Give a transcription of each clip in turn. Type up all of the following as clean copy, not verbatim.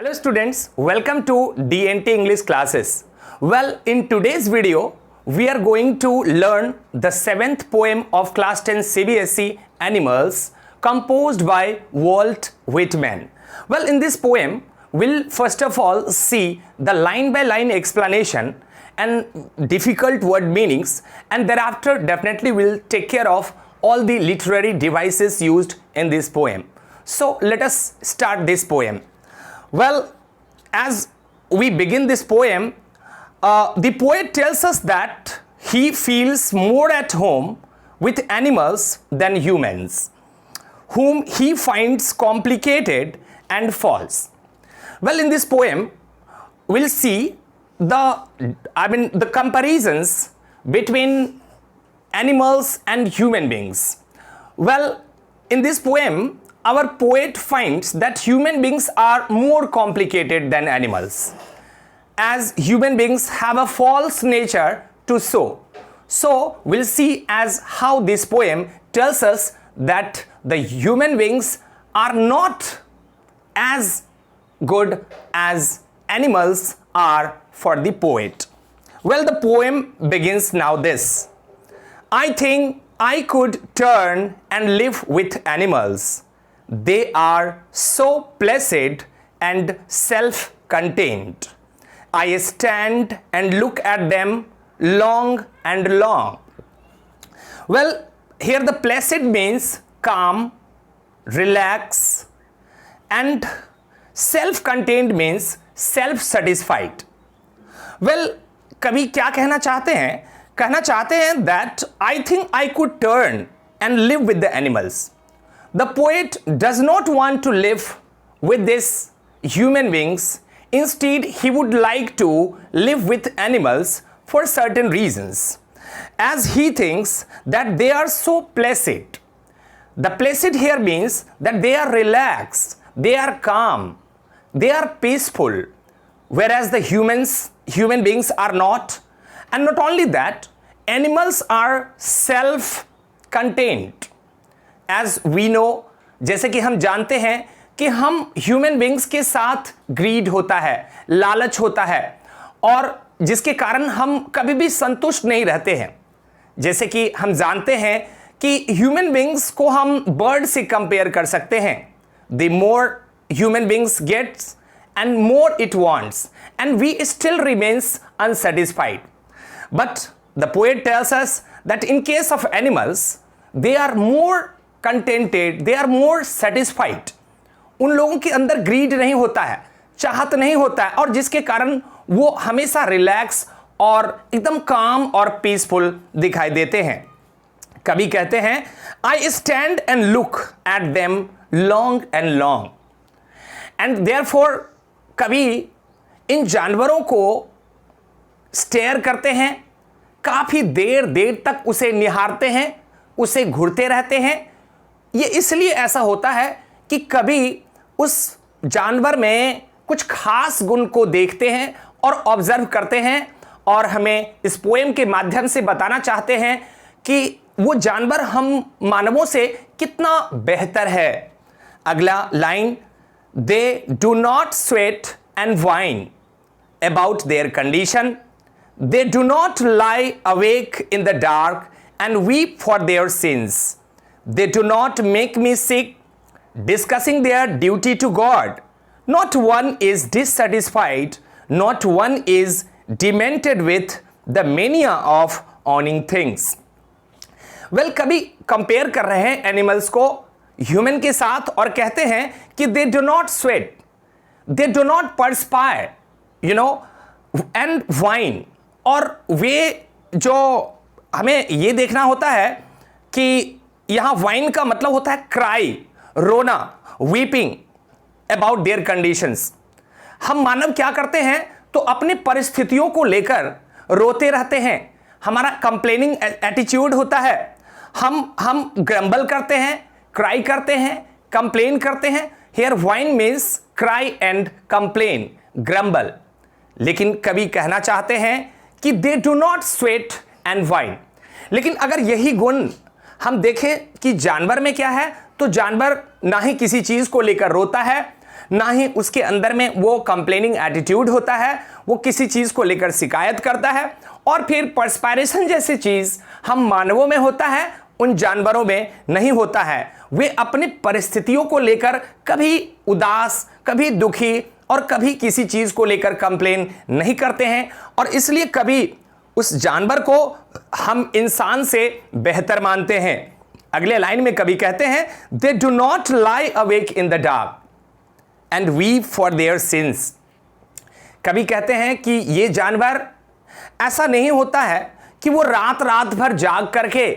Hello students, welcome to DNT English classes. Well, in today's video, we are going to learn the 7th poem of class 10 CBSE Animals composed by Walt Whitman. Well, in this poem, we'll first of all see the line by line explanation and difficult word meanings, and thereafter definitely we'll take care of all the literary devices used in this poem. So let us start this poem. Well, as we begin this poem, the poet tells us that he feels more at home with animals than humans, whom he finds complicated and false. Well, in this poem, we'll see the comparisons between animals and human beings. Well, in this poem, our poet finds that human beings are more complicated than animals, as human beings have a false nature to show. So we'll see as how this poem tells us that the human beings are not as good as animals are for the poet. Well, the poem begins now this: I think I could turn and live with animals. They are so placid and self-contained. I stand and look at them long and long. Well, here the placid means calm, relax, and self-contained means self-satisfied. Well, कवि क्या कहना चाहते हैं? कहना चाहते हैं that I think I could turn and live with the animals. The poet does not want to live with these human beings. Instead, he would like to live with animals for certain reasons, as he thinks that they are so placid. The placid here means that they are relaxed, they are calm, they are peaceful, whereas the human beings are not. And not only that, animals are self-contained. As we know, जैसे कि हम जानते हैं कि हम human beings के साथ grid होता है, लालच होता है, और जिसके कारण हम कभी भी संतुष्ट नहीं रहते हैं. जैसे कि हम जानते हैं कि ह्यूमन बींग्स को हम बर्ड से कंपेयर कर सकते हैं. The more human beings gets and more it wants, and we still remains unsatisfied. But the poet tells us that in case of animals, they are more contented, they are more satisfied. उन लोगों के अंदर grid नहीं होता है, चाहत नहीं होता है, और जिसके कारण वो हमेशा रिलैक्स और एकदम काम और पीसफुल दिखाई देते हैं. कवि कहते हैं, I stand and look at them long and long. And therefore कवि इन जानवरों को स्टेयर करते हैं, काफ़ी देर तक उसे निहारते हैं, उसे घूरते रहते हैं. ये इसलिए ऐसा होता है कि कवि उस जानवर में कुछ खास गुण को देखते हैं और ऑब्जर्व करते हैं, और हमें इस पोएम के माध्यम से बताना चाहते हैं कि वो जानवर हम मानवों से कितना बेहतर है. अगला line: They do not sweat and whine about their condition. They do not lie awake in the dark and weep for their sins. They do not make me sick, discussing their duty to God. Not one is dissatisfied, not one is demented with the mania of owning things. Well, कभी compare कर रहे हैं animals को human के साथ और कहते हैं कि they do not sweat, they do not perspire, and whine. और वे जो हमें ये देखना होता है कि यहां वाइन का मतलब होता है क्राई, रोना, वीपिंग अबाउट देयर कंडीशंस. हम मानव क्या करते हैं तो अपनी परिस्थितियों को लेकर रोते रहते हैं. हमारा कंप्लेनिंग एटीट्यूड होता है. हम ग्रम्बल करते हैं, क्राई करते हैं, कंप्लेन करते हैं. Here wine means cry and complain, grumble. लेकिन कवि कहना चाहते हैं कि they do not sweat and wine. लेकिन अगर यही गुण हम देखें कि जानवर में क्या है, तो जानवर ना ही किसी चीज को लेकर रोता है, ना ही उसके अंदर में वो कंप्लेनिंग एटीट्यूड होता है, वो किसी चीज को लेकर शिकायत करता है। और फिर पर्सपायरेशन जैसी चीज हम मानवों में होता है, उन जानवरों में नहीं होता है। वे अपनी परिस्थितियों को लेकर कभी उदास, कभी दुखी और कभी किसी चीज को लेकर कंप्लेन नहीं करते हैं, और इसलिए कभी उस जानवर को हम इंसान से बेहतर मानते हैं। अगले लाइन में कभी कहते हैं, they do not lie awake in the dark and weep for their since. कभी कहते हैं कि ये जानवर ऐसा नहीं होता है कि वो रात रात भर जाग करके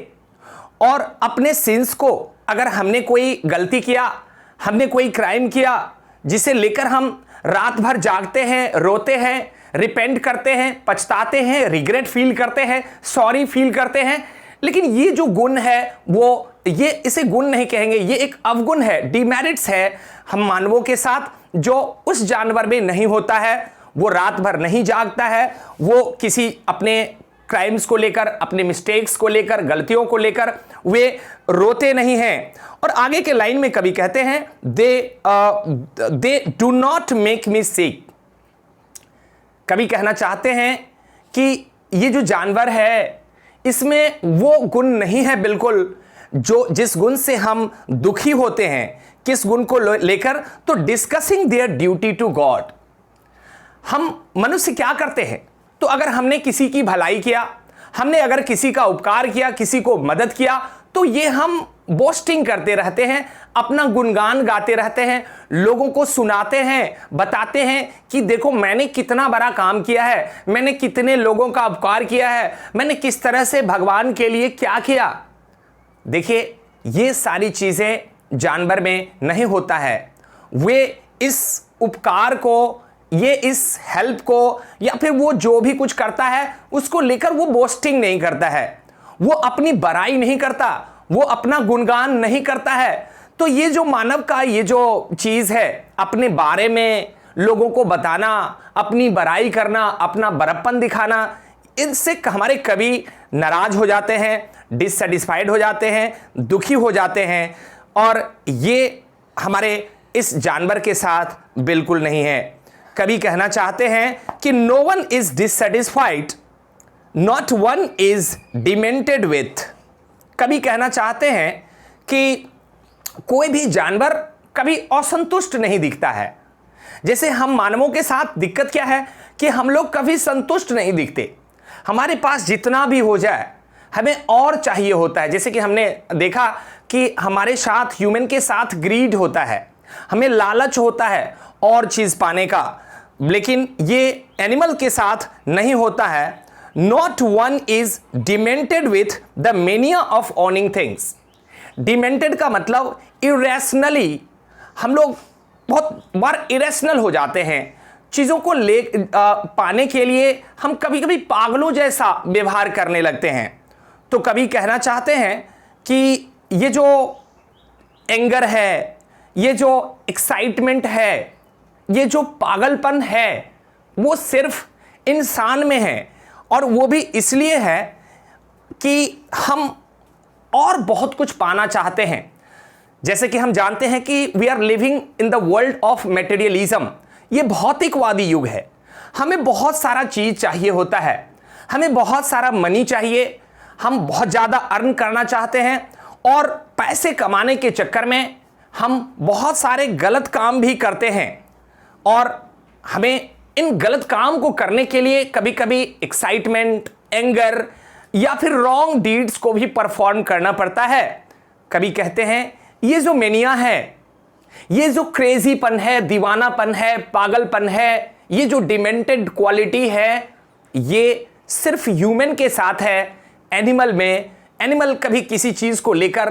और अपने सिंस को, अगर हमने कोई गलती किया, हमने कोई क्राइम किया जिसे लेकर हम रात भर जागते हैं, रोते हैं, रिपेंट करते हैं, पछताते हैं, रिग्रेट फील करते हैं, सॉरी फील करते हैं, लेकिन ये जो गुण है वो, ये इसे गुण नहीं कहेंगे, ये एक अवगुण है, डिमेरिट्स है हम मानवों के साथ, जो उस जानवर में नहीं होता है। वो रात भर नहीं जागता है, वो किसी अपने क्राइम्स को लेकर, अपने मिस्टेक्स को लेकर, गलतियों को लेकर वे रोते नहीं हैं। और आगे के लाइन में कभी कहते हैं, they do not make me sick. कभी कहना चाहते हैं कि ये जो जानवर है इसमें वो गुण नहीं है बिल्कुल, जो जिस गुण से हम दुखी होते हैं। किस गुण को लेकर? तो discussing their duty to God. हम मनुष्य क्या करते हैं? तो अगर हमने किसी की भलाई किया, हमने अगर किसी का उपकार किया, किसी को मदद किया, तो ये हम बोस्टिंग करते रहते हैं, अपना गुणगान गाते रहते हैं, लोगों को सुनाते हैं, बताते हैं कि देखो मैंने कितना बड़ा काम किया है, मैंने कितने लोगों का उपकार किया है, मैंने किस तरह से भगवान के लिए क्या किया। देखिए, ये सारी चीजें जानवर में नहीं होता है। वे इस उपकार को, ये इस हेल्प को, या फिर वो जो भी कुछ करता है उसको लेकर वो बोस्टिंग नहीं करता है, वो अपनी बड़ाई नहीं करता, वो अपना गुणगान नहीं करता है। तो ये जो मानव का ये जो चीज है, अपने बारे में लोगों को बताना, अपनी बड़ाई करना, अपना बड़प्पन दिखाना, इनसे हमारे कभी नाराज हो जाते हैं, डिससेटिस्फाइड हो जाते हैं, दुखी हो जाते हैं, और ये हमारे इस जानवर के साथ बिल्कुल नहीं है। कभी कहना चाहते हैं कि no one is dissatisfied, not one is demented with. कभी कहना चाहते हैं कि कोई भी जानवर कभी असंतुष्ट नहीं दिखता है। जैसे हम मानवों के साथ दिक्कत क्या है कि हम लोग कभी संतुष्ट नहीं दिखते, हमारे पास जितना भी हो जाए हमें और चाहिए होता है। जैसे कि हमने देखा कि हमारे साथ, ह्यूमन के साथ ग्रीड होता है, हमें लालच होता है और चीज पाने का, लेकिन ये एनिमल के साथ नहीं होता है। Not one is demented with the mania of owning things. Demented का मतलब इरेशनली, हम लोग बहुत बार इरेशनल हो जाते हैं, चीज़ों को पाने के लिए हम कभी कभी पागलों जैसा व्यवहार करने लगते हैं। तो कभी कहना चाहते हैं कि ये जो एंगर है, ये जो एक्साइटमेंट है, ये जो पागलपन है, वो सिर्फ इंसान में है, और वो भी इसलिए है कि हम और बहुत कुछ पाना चाहते हैं। जैसे कि हम जानते हैं कि we are living in the world of materialism. ये भौतिकवादी युग है, हमें बहुत सारा चीज चाहिए होता है, हमें बहुत सारा मनी चाहिए, हम बहुत ज़्यादा अर्न करना चाहते हैं, और पैसे कमाने के चक्कर में हम बहुत सारे गलत काम भी करते हैं, और हमें इन गलत काम को करने के लिए कभी कभी एक्साइटमेंट, एंगर या फिर रॉन्ग डीड्स को भी परफॉर्म करना पड़ता है। कभी कहते हैं ये जो मेनिया है, ये जो क्रेजीपन है, दीवानापन है, पागलपन है, ये जो डिमेंटेड क्वालिटी है, ये सिर्फ ह्यूमन के साथ है। एनिमल में, एनिमल कभी किसी चीज को लेकर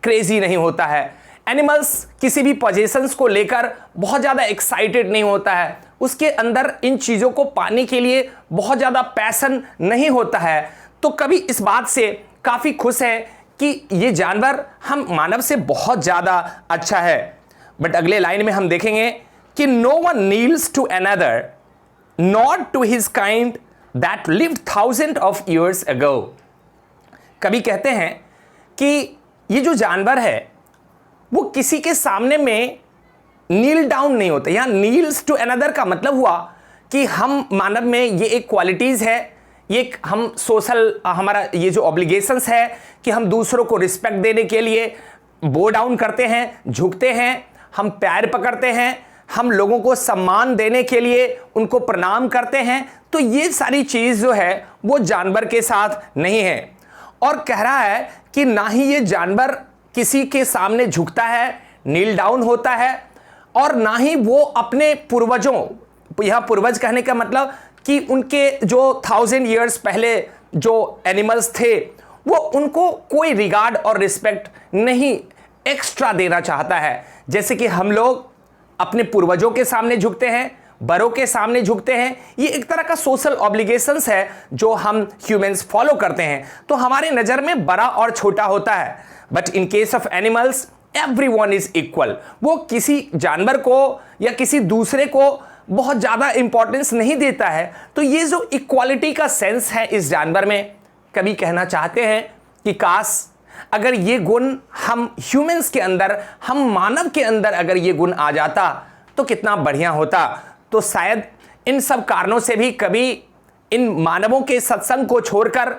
क्रेजी नहीं होता है, एनिमल्स किसी भी पोजेशंस को लेकर बहुत ज़्यादा एक्साइटेड नहीं होता है, उसके अंदर इन चीज़ों को पाने के लिए बहुत ज़्यादा पैशन नहीं होता है। तो कभी इस बात से काफ़ी खुश है कि ये जानवर हम मानव से बहुत ज़्यादा अच्छा है। बट अगले लाइन में हम देखेंगे कि no one kneels to another not to his kind that lived thousand of years ago. कभी कहते हैं कि ये जो जानवर है वो किसी के सामने में नील डाउन नहीं होते। यहां नील्स टू अनदर का मतलब हुआ कि हम मानव में ये एक क्वालिटीज है, ये हम सोशल हमारा ये जो ऑब्लिगेशंस है कि हम दूसरों को रिस्पेक्ट देने के लिए बो डाउन करते हैं, झुकते हैं, हम पैर पकड़ते हैं, हम लोगों को सम्मान देने के लिए उनको प्रणाम करते हैं। तो ये सारी चीज जो है वो जानवर के साथ नहीं है। और कह रहा है कि ना ही ये जानवर किसी के सामने झुकता है, नील डाउन होता है, और ना ही वो अपने पूर्वजों, यहां पूर्वज कहने का मतलब कि उनके जो 1000 ईयर्स पहले जो एनिमल्स थे वो उनको कोई रिगार्ड और रिस्पेक्ट नहीं एक्स्ट्रा देना चाहता है। जैसे कि हम लोग अपने पूर्वजों के सामने झुकते हैं, बड़ों के सामने झुकते हैं, ये एक तरह का सोशल ऑब्लिगेशंस है जो हम ह्यूमंस फॉलो करते हैं। तो हमारे नजर में बड़ा और छोटा होता है, but in case of animals everyone is equal. वो किसी जानवर को या किसी दूसरे को बहुत ज्यादा इंपॉर्टेंस नहीं देता है। तो ये जो इक्वालिटी का सेंस है इस जानवर में, कभी कहना चाहते हैं कि काश अगर ये गुण हम ह्यूमंस के अंदर, हम मानव के अंदर अगर ये गुण आ जाता तो कितना बढ़िया होता। तो शायद इन सब कारणों से भी कभी इन मानवों के सत्संग को छोड़कर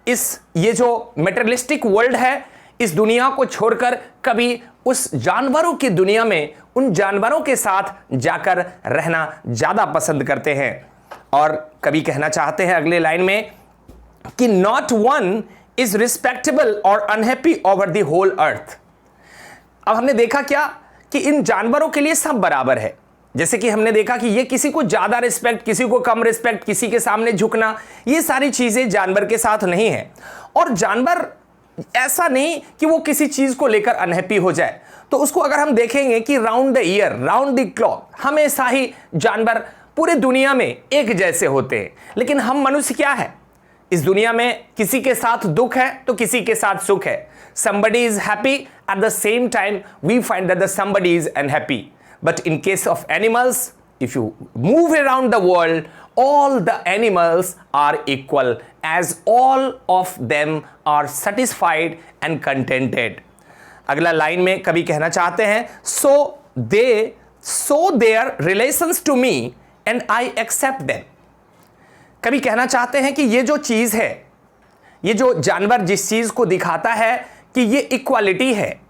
इस ये जो मेटेरियलिस्टिक वर्ल्ड है, इस दुनिया को छोड़कर कभी उस जानवरों की दुनिया में उन जानवरों के साथ जाकर रहना ज्यादा पसंद करते हैं। और कभी कहना चाहते हैं अगले लाइन में कि नॉट वन इज रिस्पेक्टेबल और unhappy over the whole earth. अब हमने देखा क्या कि इन जानवरों के लिए सब बराबर है। जैसे कि हमने देखा कि ये किसी को ज्यादा रिस्पेक्ट, किसी को कम रिस्पेक्ट, किसी के सामने झुकना, ये सारी चीजें जानवर के साथ नहीं है। और जानवर ऐसा नहीं कि वो किसी चीज को लेकर अनहैप्पी हो जाए। तो उसको अगर हम देखेंगे कि round the year, round the clock, हमेशा ही जानवर पूरे दुनिया में एक जैसे होते हैं। लेकिन हम मनुष्य क्या है, इस दुनिया में किसी के साथ दुख है तो किसी के साथ सुख है। somebody is happy, at the same time we find that the somebody is unhappy. But in case of animals, if you move around the world, all the animals are equal, as all of them are satisfied and contented. अगला line में कभी कहना चाहते हैं so they show their relations to me and I accept them. कभी कहना चाहते हैं कि ये जो चीज है, ये जो जानवर जिस चीज को दिखाता है कि ये इक्वालिटी है,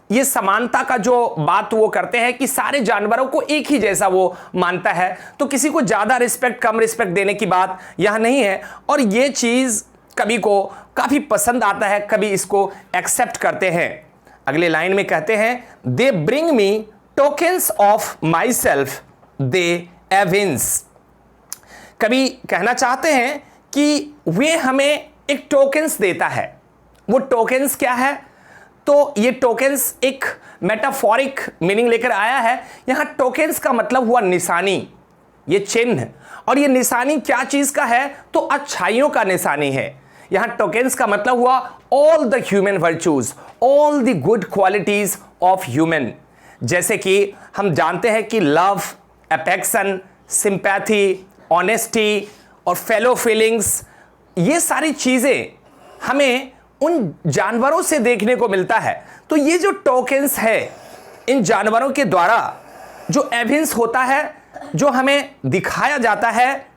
ये समानता का जो बात वो करते हैं कि सारे जानवरों को एक ही जैसा वो मानता है, तो किसी को ज्यादा रिस्पेक्ट कम रिस्पेक्ट देने की बात यहां नहीं है। और ये चीज कभी को काफी पसंद आता है, कभी इसको एक्सेप्ट करते हैं। अगले लाइन में कहते हैं they bring me tokens of myself they evince. कभी कहना चाहते हैं कि वे हमें एक टोकन्स देता है। वो टोकन्स क्या है, तो ये टोकन्स एक मेटाफोरिक मीनिंग लेकर आया है। यहां टोकन्स का मतलब हुआ निशानी, ये चिन्ह। और ये निशानी क्या चीज का है, तो अच्छाइयों का निशानी है। यहां टोकन्स का मतलब हुआ all the human virtues, all the good qualities of human. जैसे कि हम जानते हैं कि लव, अफेक्शन, सिंपैथी, ऑनेस्टी और फेलो फीलिंग्स, ये सारी चीजें हमें उन जानवरों से देखने को मिलता है। तो ये जो टोकन्स है, इन जानवरों के द्वारा जो एविडेंस होता है, जो हमें दिखाया जाता है,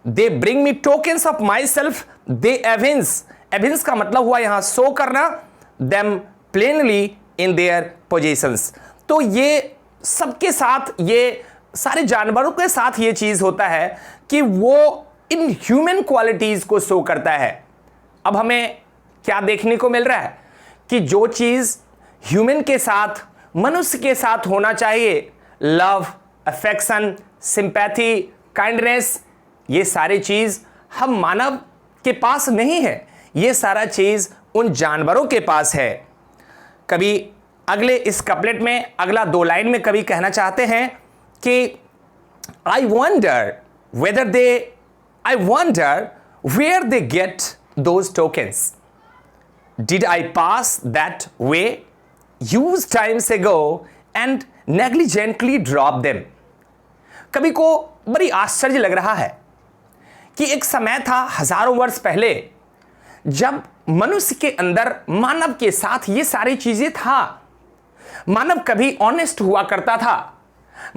दे bring me tokens of myself they evidence. Evidence का मतलब हुआ यहां शो करना, them plainly in their positions. तो ये सबके साथ, ये सारे जानवरों के साथ ये चीज होता है कि वो इन ह्यूमन क्वालिटीज को शो करता है। अब हमें क्या देखने को मिल रहा है कि जो चीज ह्यूमन के साथ, मनुष्य के साथ होना चाहिए, लव, अफेक्शन, सिंपैथी, काइंडनेस, ये सारी चीज हम मानव के पास नहीं है। ये सारा चीज उन जानवरों के पास है। कभी अगले इस कपलेट में, अगला 2 लाइन में कभी कहना चाहते हैं कि I wonder where they get those tokens. Did I pass that way, used times ago and negligently drop them? कभी को बड़ी आश्चर्य लग रहा है कि एक समय था हजारों वर्ष पहले, जब मनुष्य के अंदर, मानव के साथ ये सारी चीजें था। मानव कभी ऑनेस्ट हुआ करता था,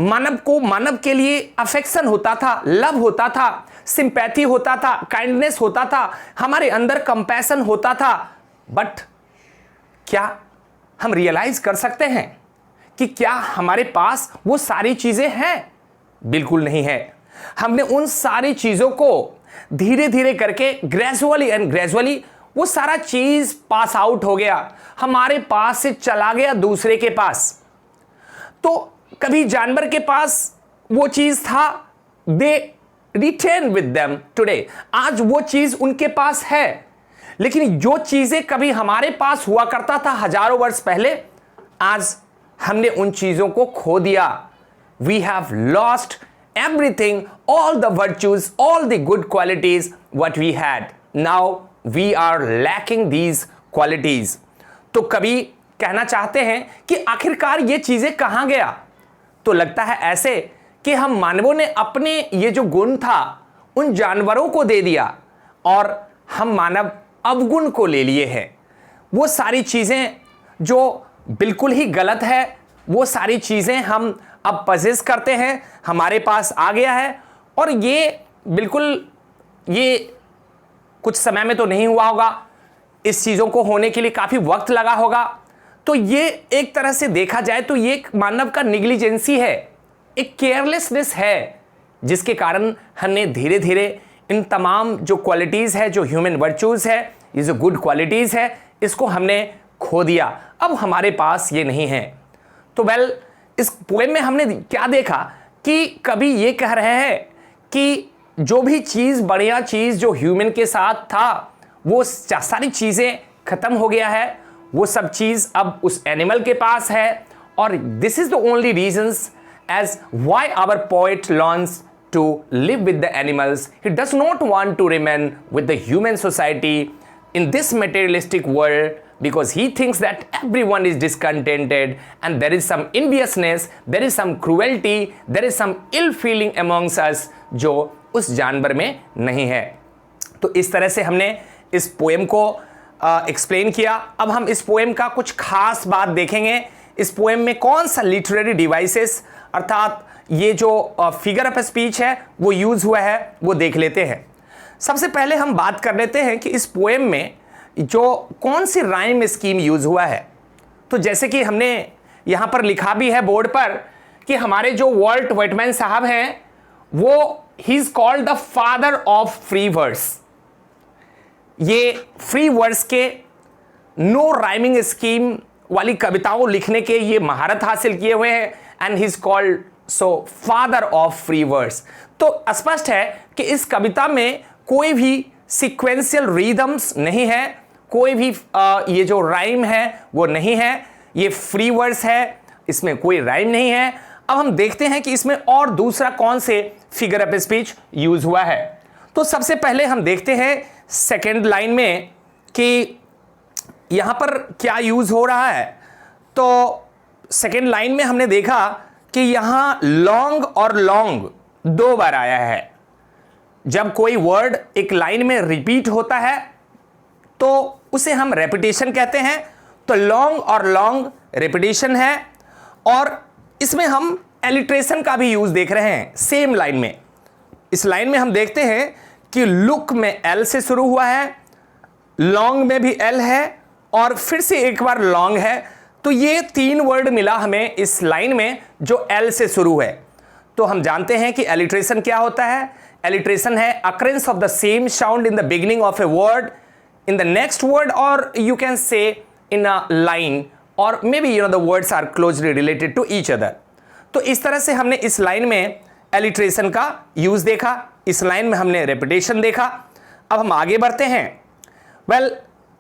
मानव को मानव के लिए अफेक्शन होता था, लव होता था, सिंपैथी होता था, काइंडनेस होता था, हमारे अंदर कंपैशन होता था। बट क्या हम रियलाइज कर सकते हैं कि क्या हमारे पास वो सारी चीजें हैं? बिल्कुल नहीं है। हमने उन सारी चीजों को धीरे धीरे करके ग्रेजुअली वो सारा चीज पास आउट हो गया, हमारे पास से चला गया दूसरे के पास। तो कभी जानवर के पास वो चीज था, they retain with them today, आज वो चीज उनके पास है। लेकिन जो चीजें कभी हमारे पास हुआ करता था हजारों वर्ष पहले, आज हमने उन चीजों को खो दिया। We have lost everything, all the virtues, all the good qualities what we had. Now we are lacking these qualities. तो कभी कहना चाहते हैं कि आखिरकार ये चीजें कहां गया? तो लगता है ऐसे कि हम मानवों ने अपने ये जो गुण था उन जानवरों को दे दिया और हम मानव अवगुण को ले लिए हैं। वो सारी चीजें जो बिल्कुल ही गलत है, वो सारी चीजें हम अब पजेस करते हैं, हमारे पास आ गया है। और ये कुछ समय में तो नहीं हुआ होगा, इस चीज़ों को होने के लिए काफ़ी वक्त लगा होगा। तो ये एक तरह से देखा जाए तो ये मानव का निग्लिजेंसी है, एक केयरलेसनेस है, जिसके कारण हमने धीरे धीरे इन तमाम जो क्वालिटीज़ है, जो ह्यूमन वर्चूज़ है, ये जो गुड क्वालिटीज़ है, इसको हमने खो दिया। अब हमारे पास ये नहीं है। तो इस पोएम में हमने क्या देखा कि कभी ये कह रहे हैं कि जो भी चीज़, बढ़िया चीज़ जो ह्यूमन के साथ था, वो सारी चीज़ें ख़त्म हो गया है, वो सब चीज़ अब उस एनिमल के पास है। और this is the only reasons as why our poet learns to live with the animals. He does not want to remain with the human society in this materialistic world, because he thinks that everyone is discontented and there is some enviousness, there is some cruelty, there is some ill feeling amongst us जो उस जानवर में नहीं है। तो इस तरह से हमने इस पोएम को एक्सप्लेन किया। अब हम इस पोएम का कुछ खास बात देखेंगे। इस पोएम में कौन सा लिटरेरी डिवाइसेस, अर्थात ये जो फिगर ऑफ स्पीच है वो यूज हुआ है, वो देख लेते हैं। सबसे पहले हम बात कर लेते हैं कि इस पोएम में जो कौन सी राइम स्कीम यूज हुआ है। तो जैसे कि हमने यहां पर लिखा भी है बोर्ड पर कि हमारे जो वॉल्ट व्हिटमैन साहब हैं, वो he is called the father of free words. ये फ्री वर्ड्स के नो राइमिंग स्कीम वाली कविताओं लिखने के ये महारत हासिल किए हुए हैं and he is called so father of free words. तो स्पष्ट है कि इस कविता में कोई भी सीक्वेंशियल रिदम्स नहीं है, कोई भी ये जो राइम है वो नहीं है, ये फ्री वर्ड्स है, इसमें कोई राइम नहीं है। अब हम देखते हैं कि इसमें और दूसरा कौन से फिगर ऑफ स्पीच यूज हुआ है। तो सबसे पहले हम देखते हैं सेकेंड लाइन में कि यहां पर क्या यूज हो रहा है। तो सेकेंड लाइन में हमने देखा कि यहां लॉन्ग और लॉन्ग दो बार आया है। जब कोई वर्ड एक लाइन में रिपीट होता है तो उसे हम रेपिटेशन कहते हैं। तो लॉन्ग और लॉन्ग रेपिटेशन है, और इसमें हम एलिट्रेशन का भी यूज देख रहे हैं सेम लाइन में। इस लाइन में हम देखते हैं कि लुक में एल से शुरू हुआ है, लॉन्ग में भी एल है, और फिर से एक बार लॉन्ग है। तो ये तीन वर्ड मिला हमें इस लाइन में जो एल से शुरू है। तो हम जानते हैं कि एलिट्रेशन क्या होता है। एलिट्रेशन है occurrence of the same sound in the beginning of a word in the next word, और you can say in a line, और may be the words are closely related to each other. तो इस तरह से हमने इस line में alliteration का यूज देखा, इस लाइन में हमने रेपिटेशन देखा। अब हम आगे बढ़ते हैं।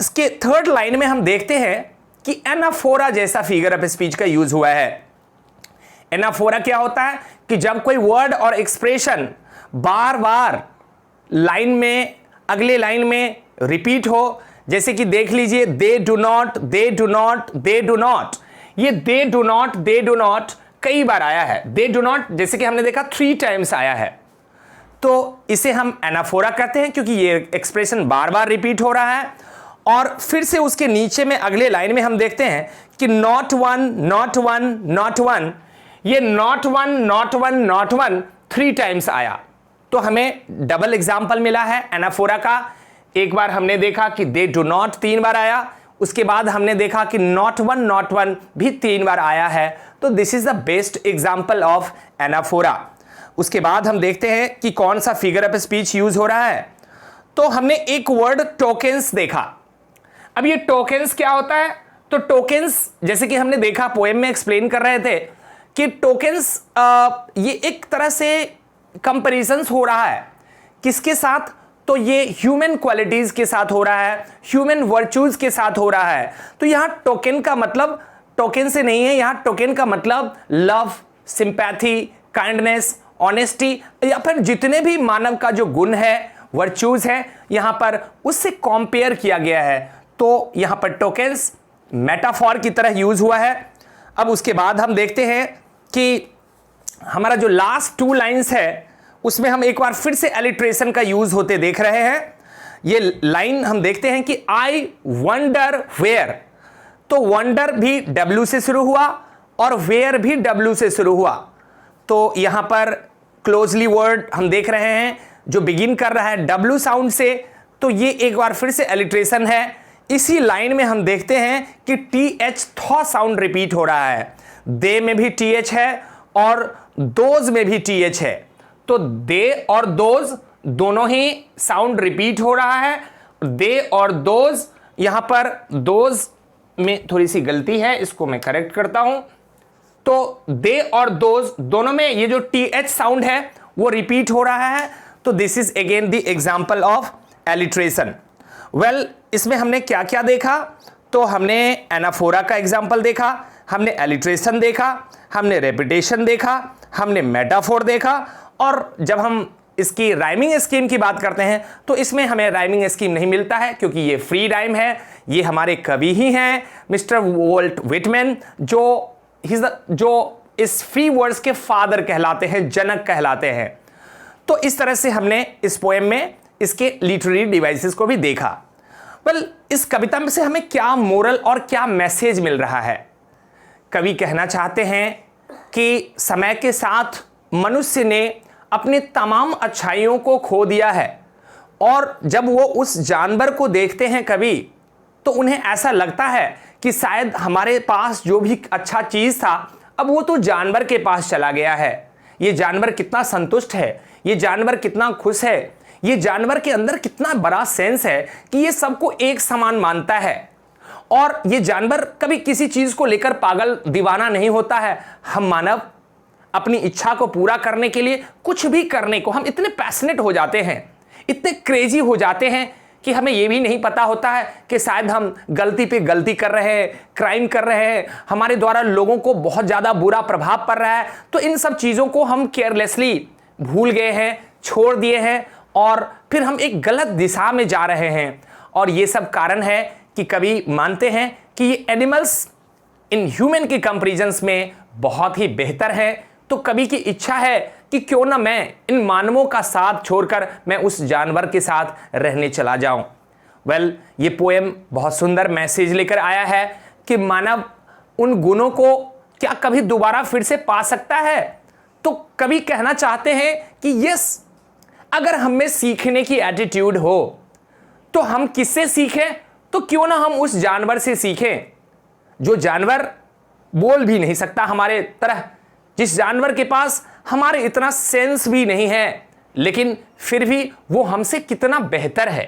इसके थर्ड लाइन में हम देखते हैं कि एनाफोरा जैसा फिगर ऑफ स्पीच का यूज हुआ है। एनाफोरा क्या होता है कि जब कोई वर्ड और एक्सप्रेशन बार बार लाइन में, अगले लाइन में रिपीट हो, जैसे कि देख लीजिए they do not, they do not, they do not. ये they do not, they do not कई बार आया है। दे डू नॉट जैसे कि हमने देखा 3 टाइम्स आया है। तो इसे हम एनाफोरा कहते हैं क्योंकि ये एक्सप्रेशन बार बार रिपीट हो रहा है। और फिर से उसके नीचे में अगले लाइन में हम देखते हैं कि not one, not one, not one. ये not one not one not one 3 times आया, तो हमें डबल एग्जाम्पल मिला है एनाफोरा का। एक बार हमने देखा कि दे डू नॉट 3 बार आया, उसके बाद हमने देखा कि नॉट वन भी 3 बार आया है, तो this is the best example of anaphora. उसके बाद हम देखते हैं कि कौन सा फिगर ऑफ स्पीच यूज हो रहा है। तो हमने एक वर्ड टोकेंस देखा। अब ये टोकेंस क्या होता है? तो टोकेंस जैसे कि हमने देखा पोएम में एक्सप्लेन कर रहे थे कि टोकेंस ये एक तरह से कंपैरिजंस हो रहा है किसके साथ? तो ये ह्यूमन क्वालिटीज के साथ हो रहा है, ह्यूमन वर्च्यूज के साथ हो रहा है। तो यहां टोकेन का मतलब टोकेन से नहीं है, यहां टोकेन का मतलब लव, सिंपैथी, काइंडनेस, ऑनेस्टी या फिर जितने भी मानव का जो गुण है, वर्च्यूज है, यहां पर उससे कंपेयर किया गया है। तो यहां पर टोकेंस मेटाफॉर की तरह यूज हुआ है। अब उसके बाद हम देखते हैं कि हमारा जो लास्ट 2 लाइंस है उसमें हम एक बार फिर से एलिट्रेशन का यूज होते देख रहे हैं। ये लाइन हम देखते हैं कि आई वंडर वेयर, तो वंडर भी W से शुरू हुआ और वेयर भी W से शुरू हुआ। तो यहां पर क्लोजली वर्ड हम देख रहे हैं जो बिगिन कर रहा है W साउंड से, तो ये एक बार फिर से एलिट्रेशन है। इसी लाइन में हम देखते हैं कि TH थॉ साउंड रिपीट हो रहा है, दे में भी TH है और दोज में भी TH है। तो दे और दोज दोनों ही साउंड रिपीट हो रहा है। दे और दोज, यहां पर दोज में थोड़ी सी गलती है, इसको मैं करेक्ट करता हूं। तो दे और दोज दोनों में ये जो TH साउंड है वो रिपीट हो रहा है। तो this is again the example of alliteration. Well, इसमें हमने क्या क्या देखा? तो हमने एनाफोरा का एग्जाम्पल देखा, हमने एलिट्रेशन देखा, हमने रेपिटेशन देखा, हमने मेटाफोर देखा, और जब हम इसकी राइमिंग स्कीम की बात करते हैं तो इसमें हमें राइमिंग स्कीम नहीं मिलता है क्योंकि ये फ्री राइम है। ये हमारे कवि ही हैं मिस्टर वॉल्ट विटमैन, जो इस फ्री वर्ड्स के फादर कहलाते हैं, जनक कहलाते हैं। तो इस तरह से हमने इस पोएम में इसके लिटरेरी डिवाइसेस को भी देखा। वेल, इस कविता में से हमें क्या मोरल और क्या मैसेज मिल रहा है? कवि कहना चाहते हैं कि समय के साथ मनुष्य ने अपनी तमाम अच्छाइयों को खो दिया है, और जब वो उस जानवर को देखते हैं कवि, तो उन्हें ऐसा लगता है कि शायद हमारे पास जो भी अच्छा चीज था अब वो तो जानवर के पास चला गया है। ये जानवर कितना संतुष्ट है, ये जानवर कितना खुश है, ये जानवर के अंदर कितना बड़ा सेंस है कि ये सबको एक समान मानता है, और ये जानवर कभी किसी चीज को लेकर पागल दीवाना नहीं होता है। हम मानव अपनी इच्छा को पूरा करने के लिए कुछ भी करने को हम इतने पैशनेट हो जाते हैं, इतने क्रेजी हो जाते हैं कि हमें यह भी नहीं पता होता है कि शायद हम गलती पे गलती कर रहे हैं, क्राइम कर रहे हैं, हमारे द्वारा लोगों को बहुत ज़्यादा बुरा प्रभाव पड़ रहा है। तो इन सब चीज़ों को हम केयरलेसली भूल गए हैं, छोड़ दिए हैं, और फिर हम एक गलत दिशा में जा रहे हैं। और ये सब कारण है कि कवि मानते हैं कि ये एनिमल्स इन ह्यूमन के कंपैरिजंस में बहुत ही बेहतर है। तो कवि की इच्छा है कि क्यों ना मैं इन मानवों का साथ छोड़कर मैं उस जानवर के साथ रहने चला जाऊं। वेल, ये पोएम बहुत सुंदर मैसेज लेकर आया है कि मानव उन गुणों को क्या कभी दोबारा फिर से पा सकता है? तो कवि कहना चाहते हैं कि यस, अगर हम में सीखने की एटीट्यूड हो तो हम किससे सीखें? तो क्यों ना हम उस जानवर से सीखें जो जानवर बोल भी नहीं सकता हमारे तरह, जिस जानवर के पास हमारे इतना सेंस भी नहीं है, लेकिन फिर भी वो हमसे कितना बेहतर है।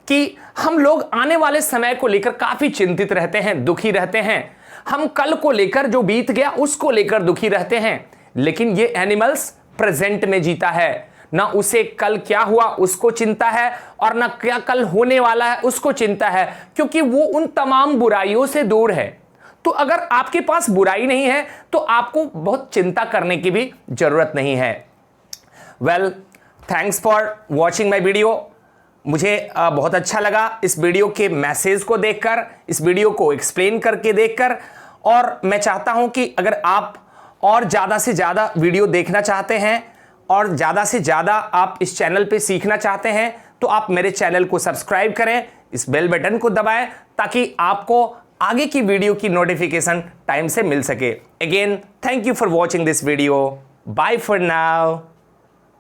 कि हम लोग आने वाले समय को लेकर काफी चिंतित रहते हैं, दुखी रहते हैं, हम कल को लेकर जो बीत गया उसको लेकर दुखी रहते हैं, लेकिन ये एनिमल्स प्रेजेंट में जीता है। ना उसे कल क्या हुआ उसको चिंता है, और ना क्या कल होने वाला है उसको चिंता है, क्योंकि वो उन तमाम बुराइयों से दूर है। तो अगर आपके पास बुराई नहीं है तो आपको बहुत चिंता करने की भी जरूरत नहीं है। Well, thanks for watching my video. मुझे बहुत अच्छा लगा इस वीडियो के मैसेज को देखकर, इस वीडियो को एक्सप्लेन करके देखकर, और मैं चाहता हूं कि अगर आप और ज़्यादा से ज़्यादा वीडियो देखना चाहते हैं और ज़्यादा से ज़्यादा आप इस चैनल पे सीखना चाहते हैं तो आप मेरे चैनल को सब्सक्राइब करें, इस बेल बटन को दबाएं, ताकि आपको आगे की वीडियो की नोटिफिकेशन टाइम से मिल सके। Again thank you for watching this video. Bye for now.